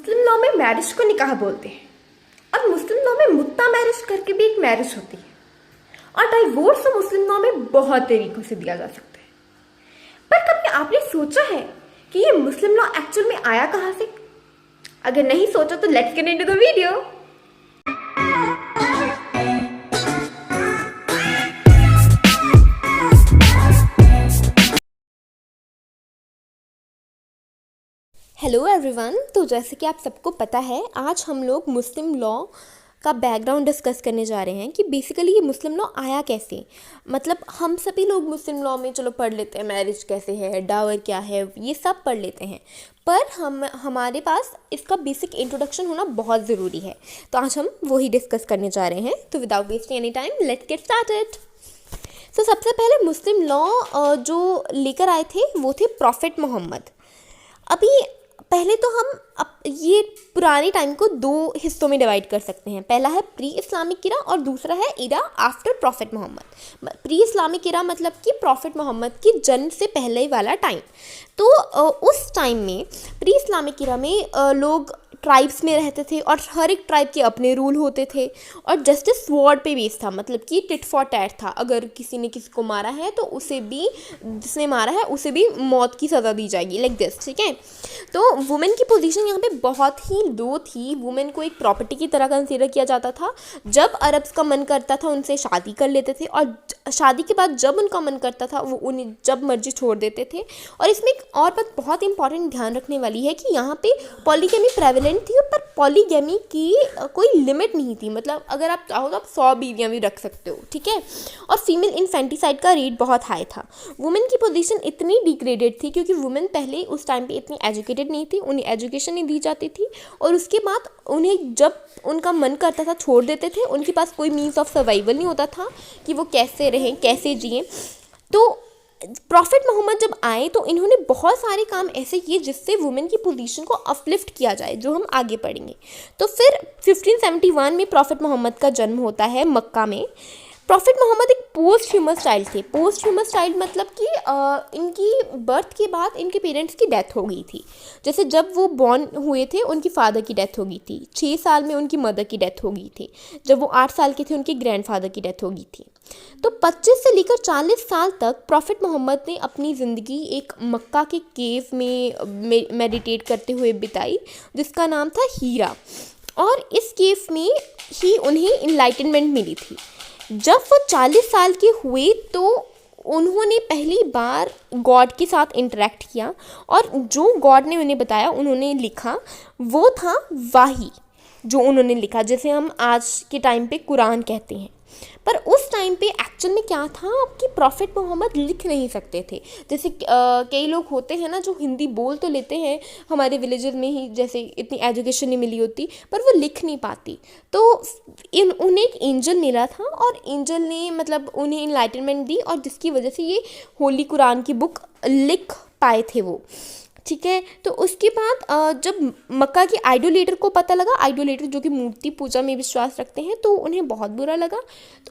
मुस्लिम law में marriage को निकाह बोलते हैं और मुस्लिम लॉ में मुत्ता मैरिज करके भी एक मैरिज होती है और डाइवोर्स तो मुस्लिम लॉ में बहुत तरीकों से दिया जा सकता है। पर कभी आपने सोचा है कि ये मुस्लिम लॉ एक्चुअल में आया कहाँ से? अगर नहीं सोचा तो let's get into the video. Hello everyone, तो जैसे कि आप सबको पता है, आज हम लोग मुस्लिम लॉ का बैकग्राउंड डिस्कस करने जा रहे हैं कि बेसिकली ये मुस्लिम लॉ आया कैसे। मतलब हम सभी लोग मुस्लिम लॉ में चलो पढ़ लेते हैं, मैरिज कैसे है, डावर क्या है, ये सब पढ़ लेते हैं, पर हमारे पास इसका बेसिक इंट्रोडक्शन होना बहुत ज़रूरी है। तो आज हम वही डिस्कस करने जा रहे हैं। तो without wasting any time let's get started. तो सबसे पहले मुस्लिम लॉ जो लेकर आए थे वो थे प्रॉफिट मोहम्मद। अभी पहले तो हम ये पुराने टाइम को दो हिस्सों में डिवाइड कर सकते हैं। पहला है प्री इस्लामिक इरा और दूसरा है era after prophet Muhammad. Pre Islamic era मतलब कि प्रॉफिट मोहम्मद की जन्म से पहले वाला टाइम। तो उस टाइम में प्री इस्लामिक इरा में लोग ट्राइब्स में रहते थे और हर एक ट्राइब के अपने रूल होते थे और जस्टिस स्वॉर्ड पे बेस्ड था, मतलब कि टिट फॉर टैट था। अगर किसी ने किसी को मारा है तो उसे भी, जिसने मारा है उसे भी मौत की सज़ा दी जाएगी, लाइक दिस। ठीक है, तो वुमेन की पोजीशन यहाँ पे बहुत ही लो थी। वुमेन को एक प्रॉपर्टी की तरह कंसीडर किया जाता था। जब अरब्स का मन करता था उनसे शादी कर लेते थे और शादी के बाद जब उनका मन करता था वो उन्हें जब मर्जी छोड़ देते थे। और इसमें एक और बात बहुत इंपॉर्टेंट ध्यान रखने वाली है कि यहाँ पे पॉलीगैमी प्रेवलेंट थी, पर पॉलीगैमी की कोई लिमिट नहीं थी। मतलब अगर आप चाहो तो आप 100 बीवियाँ भी रख सकते हो। ठीक है, और फीमेल इन्फेंटिसाइड का रेट बहुत हाई था। वुमेन की पोजीशन इतनी डिग्रेडेड थी क्योंकि वुमेन पहले उस टाइम पे इतनी एजुकेटेड नहीं थी, उन्हें एजुकेशन नहीं दी जाती थी और उसके बाद उन्हें जब उनका मन करता था छोड़ देते थे। उनके पास कोई मीन्स ऑफ सर्वाइवल नहीं होता था कि वो कैसे रहें, कैसे जिएं। तो प्रॉफिट मोहम्मद जब आए तो इन्होंने बहुत सारे काम ऐसे किए जिससे वुमेन की पोजीशन को अपलिफ्ट किया जाए, जो हम आगे पढ़ेंगे। तो फिर 1571 में प्रॉफिट मोहम्मद का जन्म होता है मक्का में। प्रॉफिट मोहम्मद एक पोस्ट ह्यूमस चाइल्ड थे। पोस्ट ह्यूमस चाइल्ड मतलब कि इनकी बर्थ के बाद इनके पेरेंट्स की डेथ हो गई थी। जैसे जब वो बॉर्न हुए थे उनकी फादर की डेथ हो गई थी, 6 साल में उनकी मदर की डेथ हो गई थी, जब वो 8 साल के थे उनके ग्रैंडफादर की डेथ हो गई थी। तो 25 से लेकर 40 साल तक प्रॉफिट मोहम्मद ने अपनी ज़िंदगी एक मक्का के केव में मेडिटेट करते हुए बिताई, जिसका नाम था हीरा। और इस केव में ही उन्हें इनलाइटनमेंट मिली थी। जब वो 40 साल के हुए तो उन्होंने पहली बार गॉड के साथ इंटरेक्ट किया और जो गॉड ने उन्हें बताया, उन्होंने लिखा, वो था वाही। जो उन्होंने लिखा जैसे हम आज के टाइम पे कुरान कहते हैं, पर उस टाइम पे एक्चुअल में क्या था कि प्रॉफिट मोहम्मद लिख नहीं सकते थे। जैसे कई लोग होते हैं ना जो हिंदी बोल तो लेते हैं, हमारे विलेजेस में ही जैसे इतनी एजुकेशन नहीं मिली होती, पर वो लिख नहीं पाती। तो उन्हें एक एंजल मिला था और एंजल ने मतलब उन्हें इनलाइटनमेंट दी और जिसकी वजह से ये होली कुरान की बुक लिख पाए थे वो। ठीक है, तो उसके बाद जब मक्का के आइडोलेटर को पता लगा, आइडोलेटर जो कि मूर्ति पूजा में विश्वास रखते हैं, तो उन्हें बहुत बुरा लगा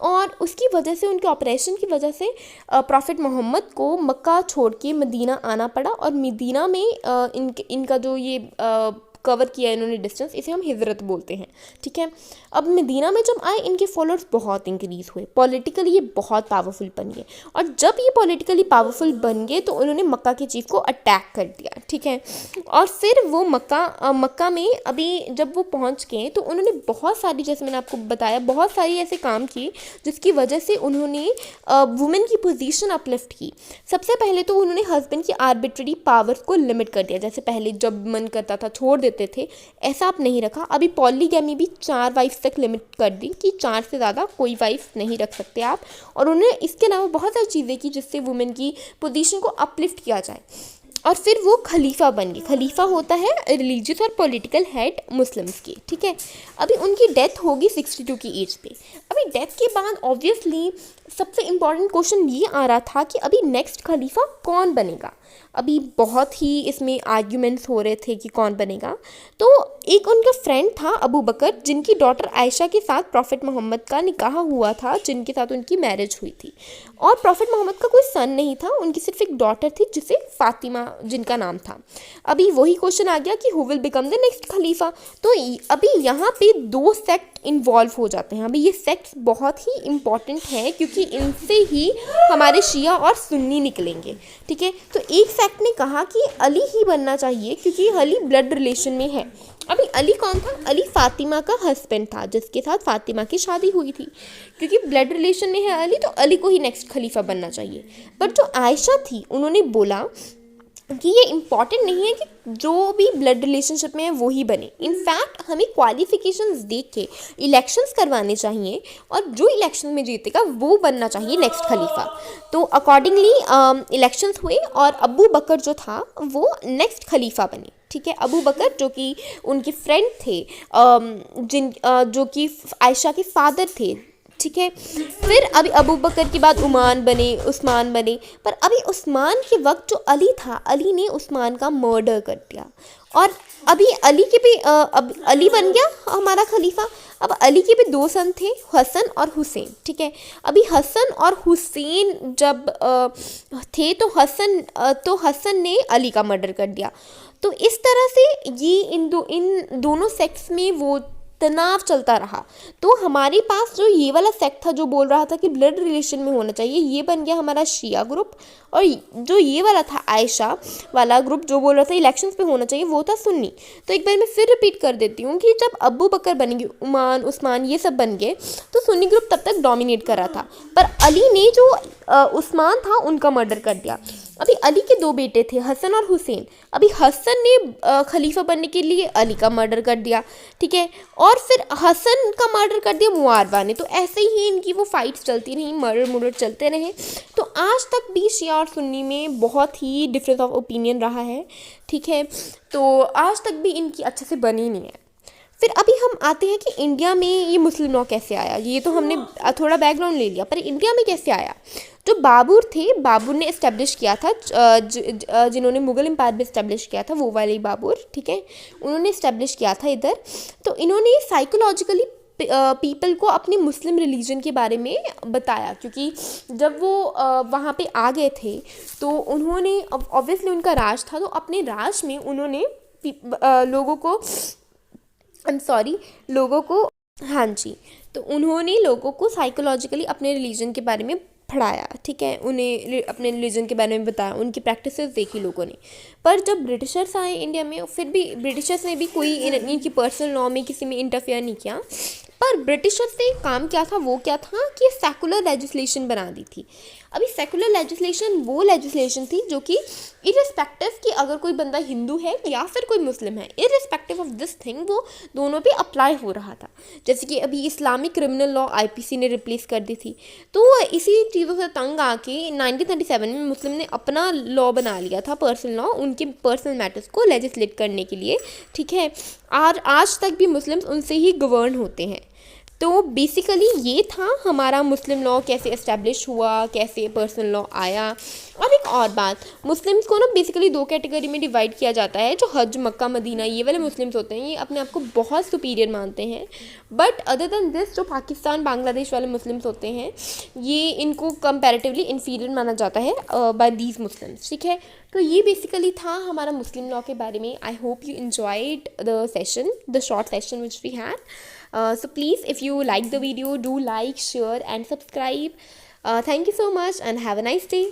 और उसकी वजह से, उनके ऑपरेशन की वजह से प्रॉफिट मोहम्मद को मक्का छोड़ के मदीना आना पड़ा। और मदीना में इनका जो ये कवर किया इन्होंने डिस्टेंस, इसे हम हिजरत बोलते हैं। ठीक है, अब मदीना में जब आए इनके फॉलोअर्स बहुत इंक्रीज़ हुए, पॉलिटिकली ये बहुत पावरफुल बन गए और जब ये पॉलिटिकली पावरफुल बन गए तो उन्होंने मक्का के चीफ को अटैक कर दिया। ठीक है, और फिर वो मक्का में अभी जब वो पहुंच गए तो उन्होंने बहुत सारी, जैसे मैंने आपको बताया, बहुत सारी ऐसे काम किए जिसकी वजह से उन्होंने वुमेन की पोजीशन अपलिफ्ट की। सबसे पहले तो उन्होंने हस्बैंड की आर्बिट्ररी पावर्स को लिमिट कर दिया। जैसे पहले जब मन करता था छोड़ देते थे, ऐसा आप नहीं रखा। अभी पॉलीगैमी भी 4 वाइफ तक लिमिट कर दी कि 4 से ज़्यादा कोई वाइफ नहीं रख सकते आप। और उन्होंने इसके अलावा बहुत सारी चीज़ें की जिससे वुमेन की पोजीशन को अपलिफ्ट किया जाए। और फिर वो खलीफा बन गई। खलीफा होता है रिलीजियस और पॉलिटिकल हेड मुस्लिम्स की। ठीक है, अभी उनकी डेथ होगी 62 की एज पे। अभी डेथ के बाद ऑब्वियसली सबसे इम्पॉर्टेंट क्वेश्चन ये आ रहा था कि अभी नेक्स्ट खलीफा कौन बनेगा। अभी बहुत ही इसमें आर्ग्यूमेंट्स हो रहे थे कि कौन बनेगा। तो एक उनका फ्रेंड था अबू बकर, जिनकी डॉटर आयशा के साथ प्रॉफिट मोहम्मद का निकाह हुआ था, जिनके साथ उनकी मैरिज हुई थी। और प्रॉफिट मोहम्मद का कोई सन नहीं था, उनकी सिर्फ एक डॉटर थी जिसे फातिमा जिनका नाम था। अभी वही क्वेश्चन आ गया कि who will become the next खलीफा। तो अभी यहाँ पे दो सेक्ट इन्वॉल्व हो जाते हैं। अभी ये सेक्ट्स बहुत ही इम्पॉर्टेंट हैं क्योंकि इनसे ही हमारे शिया और सुन्नी निकलेंगे, ठीक है। तो एक सेक्ट ने कहा कि अली ही बनना चाहिए क्योंकि अली ब्लड रिलेशन में है। अभी अली कौन था? अली फातिमा का हस्बैंड था, जिसके साथ फातिमा की शादी हुई थी। क्योंकि ब्लड रिलेशन में है अली, तो अली को ही नेक्स्ट खलीफा बनना चाहिए। बट जो आयशा थी, उन्होंने बोला कि ये इम्पॉर्टेंट नहीं है कि जो भी ब्लड रिलेशनशिप में है वो ही बने। इनफैक्ट हमें क्वालिफिकेशंस देख के इलेक्शंस करवाने चाहिए और जो इलेक्शन में जीतेगा वो बनना चाहिए नेक्स्ट खलीफा। तो अकॉर्डिंगली इलेक्शंस हुए और अबू बकर जो था वो नेक्स्ट खलीफा बने, ठीक है। अबू बकर जो कि उनके फ्रेंड थे, जो कि आयशा के फादर थे, ठीक है। फिर अभी अबू बकर के बाद उस्मान बने। पर अभी उस्मान के वक्त जो अली था, अली ने उस्मान का मर्डर कर दिया और अभी अली के भी अब अली बन गया हमारा खलीफा। अब अली के भी दो सन थे, हसन और हुसैन, ठीक है। अभी हसन और हुसैन जब थे तो हसन ने अली का मर्डर कर दिया। तो इस तरह से ये इन दोनों सेक्ट्स में वो तनाव चलता रहा। तो हमारे पास जो ये वाला सेक्ट था जो बोल रहा था कि ब्लड रिलेशन में होना चाहिए, ये बन गया हमारा शिया ग्रुप। और जो ये वाला था आयशा वाला ग्रुप जो बोल रहा था इलेक्शंस पे होना चाहिए, वो था सुन्नी। तो एक बार मैं फिर रिपीट कर देती हूँ कि जब अबू बकर बनेंगे, उस्मान ये सब बन गए, तो सुन्नी ग्रुप तब तक डोमिनेट कर रहा था। पर अली ने जो उस्मान था उनका मर्डर कर दिया। अभी अली के दो बेटे थे, हसन और हुसैन। अभी हसन ने खलीफा बनने के लिए अली का मर्डर कर दिया, ठीक है। और फिर हसन का मर्डर कर दिया मुआवरा ने। तो ऐसे ही इनकी वो फाइट्स चलती रही, मर्डर चलते रहे। तो आज तक भी शिया और सुन्नी में बहुत ही डिफरेंस ऑफ ओपिनियन रहा है, ठीक है। तो आज तक भी इनकी अच्छे से बनी नहीं है। फिर अभी हम आते हैं कि इंडिया में ये मुस्लिम लॉ कैसे आया। ये तो हमने थोड़ा बैकग्राउंड ले लिया, पर इंडिया में कैसे आया? जो बाबर थे, बाबर ने इस्टेब्लिश किया था, जिन्होंने मुग़ल एम्पायर भी इस्टेब्लिश किया था, वो वाले बाबर, ठीक है। उन्होंने इस्टेब्लिश किया था इधर। तो इन्होंने साइकोलॉजिकली पीपल को अपने मुस्लिम रिलीजन के बारे में बताया, क्योंकि जब वो वहाँ पे आ गए थे तो उन्होंने ऑब्वियसली उनका राज था, तो अपने राज में उन्होंने हाँ जी, तो उन्होंने लोगों को साइकोलॉजिकली अपने रिलीजन के बारे में पढ़ाया, ठीक है। उन्हें अपने रिलीजन के बारे में बताया, उनकी प्रैक्टिसेस देखी लोगों ने। पर जब ब्रिटिशर्स आए इंडिया में, फिर भी ब्रिटिशर्स ने भी कोई इनकी पर्सनल लॉ में किसी में इंटरफेयर नहीं किया। पर ब्रिटिशर्स ने काम क्या था, वो क्या था कि सेकुलर लेजिस्लेशन बना दी थी। अभी सेकुलर लेजिस्लेशन वो लेजिस्लेशन थी जो कि इरिस्पेक्टिव कि अगर कोई बंदा हिंदू है या फिर कोई मुस्लिम है, इरिस्पेक्टिव ऑफ दिस थिंग वो दोनों पे अप्लाई हो रहा था। जैसे कि अभी इस्लामिक क्रिमिनल लॉ आईपीसी ने रिप्लेस कर दी थी। तो इसी चीज़ों से तंग आके 1937 में मुस्लिम ने अपना लॉ बना लिया था, पर्सनल लॉ, उनके पर्सनल मैटर्स को लेजिस्लेट करने के लिए, ठीक है। और आज तक भी मुस्लिम्स उनसे ही गवर्न होते हैं। तो बेसिकली ये था हमारा मुस्लिम लॉ कैसे इस्टेब्लिश हुआ, कैसे पर्सनल लॉ आया। और एक और बात, मुस्लिम्स को ना बेसिकली दो कैटेगरी में डिवाइड किया जाता है। जो हज, मक्का, मदीना ये वाले मुस्लिम्स होते हैं, ये अपने आप को बहुत सुपीरियर मानते हैं। बट अदर देन दिस जो पाकिस्तान, बांग्लादेश वाले मुस्लिम्स होते हैं, ये इनको कंपैरेटिवली इन्फीरियर माना जाता है बाय दीज मुस्लिम्स, ठीक है। तो ये बेसिकली था हमारा मुस्लिम लॉ के बारे में। I hope you enjoyed the short session which we had. So please, if you like the video, do like, share and subscribe. Thank you so much and have a nice day.